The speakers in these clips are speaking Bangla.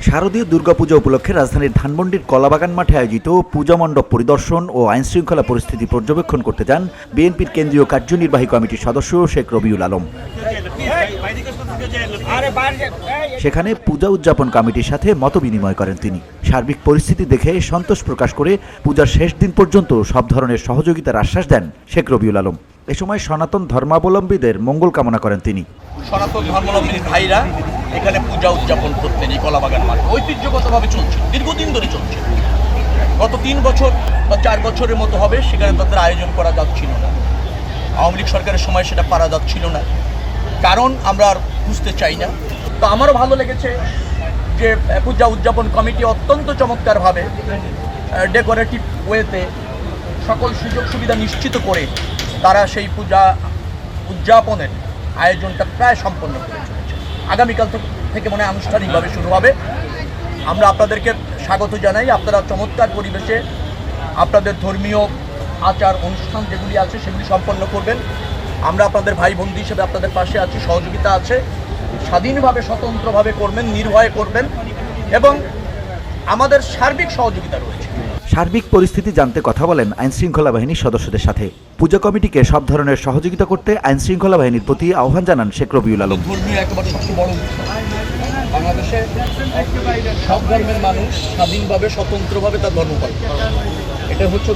শারদীয় দুর্গাপূজা উপলক্ষে রাজধানীর ধানমন্ডির কলাবাগান মাঠে আয়োজিত পূজা মণ্ডপ পরিদর্শন ও আইনশৃঙ্খলা পরিস্থিতি পর্যবেক্ষণ করতে যান বিএনপির কেন্দ্রীয় কার্যনির্বাহী কমিটির সদস্য শেখ রবিউল আলম। সেখানে পূজা উদযাপন কমিটির সাথে মতবিনিময় করেন তিনি। সার্বিক পরিস্থিতি দেখে সন্তোষ প্রকাশ করে পূজার শেষ দিন পর্যন্ত সব ধরনের সহযোগিতার আশ্বাস দেন শেখ রবিউল আলম। এ সময় সনাতন ধর্মাবলম্বীদের মঙ্গল কামনা করেন তিনি। সনাতন ধর্মাবলম্বী ভাইরা এখানে পূজা উদযাপন করতেন এই কলাবাগান মাঠে ঐতিহ্যগতভাবে চলছে, দীর্ঘদিন ধরে চলছে। গত 3 বছর বা 4 বছরের মতো হবে সেখানে তাদের আয়োজন করা যাচ্ছিল না। আওয়ামী লীগ সরকারের সময় সেটা পারা যাচ্ছিল না, কারণ আমরা আর বুঝতে চাই না। তো আমারও ভালো লেগেছে যে পূজা উদযাপন কমিটি অত্যন্ত চমৎকারভাবে ডেকোরেটিভ ওয়েতে সকল সুযোগ সুবিধা নিশ্চিত করে তারা সেই পূজা উদযাপনের আয়োজনটা প্রায় সম্পন্ন করে চলেছে। আগামীকাল থেকে মনে হয় আনুষ্ঠানিকভাবে শুরু হবে। আমরা আপনাদেরকে স্বাগত জানাই। আপনারা চমৎকার পরিবেশে আপনাদের ধর্মীয় আচার অনুষ্ঠান যেগুলি আছে সেগুলি সম্পন্ন করবেন। আমরা আপনাদের ভাই বন্ধু হিসেবে আপনাদের পাশে আছি, সহযোগিতা আছে। স্বাধীনভাবে স্বতন্ত্রভাবে করবেন, নির্ভয়ে করবেন এবং আমাদের সার্বিক সহযোগিতা রয়েছে। সার্বিক পরিস্থিতি জানতে কথা বলেন আইনশৃঙ্খলা বাহিনীর সদস্যদের সাথে। পূজা কমিটিকে সব ধরনের সহযোগিতা করতে আইনশৃঙ্খলা বাহিনীর প্রতি আহ্বান জানান শেখ রবিউল আলম। ধর্মীয় একেবারে সবচেয়ে বড় উৎসব। বাংলাদেশে সব ধর্মের মানুষ স্বাধীনভাবে স্বতন্ত্রভাবে তার ধর্ম পালন করে, এটা হচ্ছে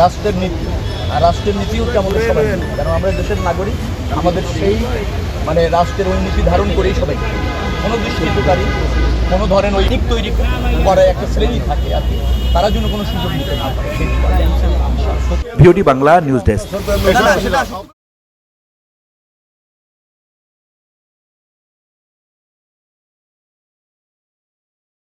রাষ্ট্রের নীতি। আর রাষ্ট্রের নীতি হচ্ছে আমাদের সবাই, কারণ আমরা দেশের নাগরিক। আমাদের সেই রাষ্ট্রের ওই নীতি ধারণ করেই সবাই, কোনো দুষ্কৃতকারী কোনো ধরেন ওই দিক তৈরি করে একটা শ্রেণী থাকে আর কি, তারা যেন কোনো সুযোগ নিতে না পারে। VOD Bangla news desk.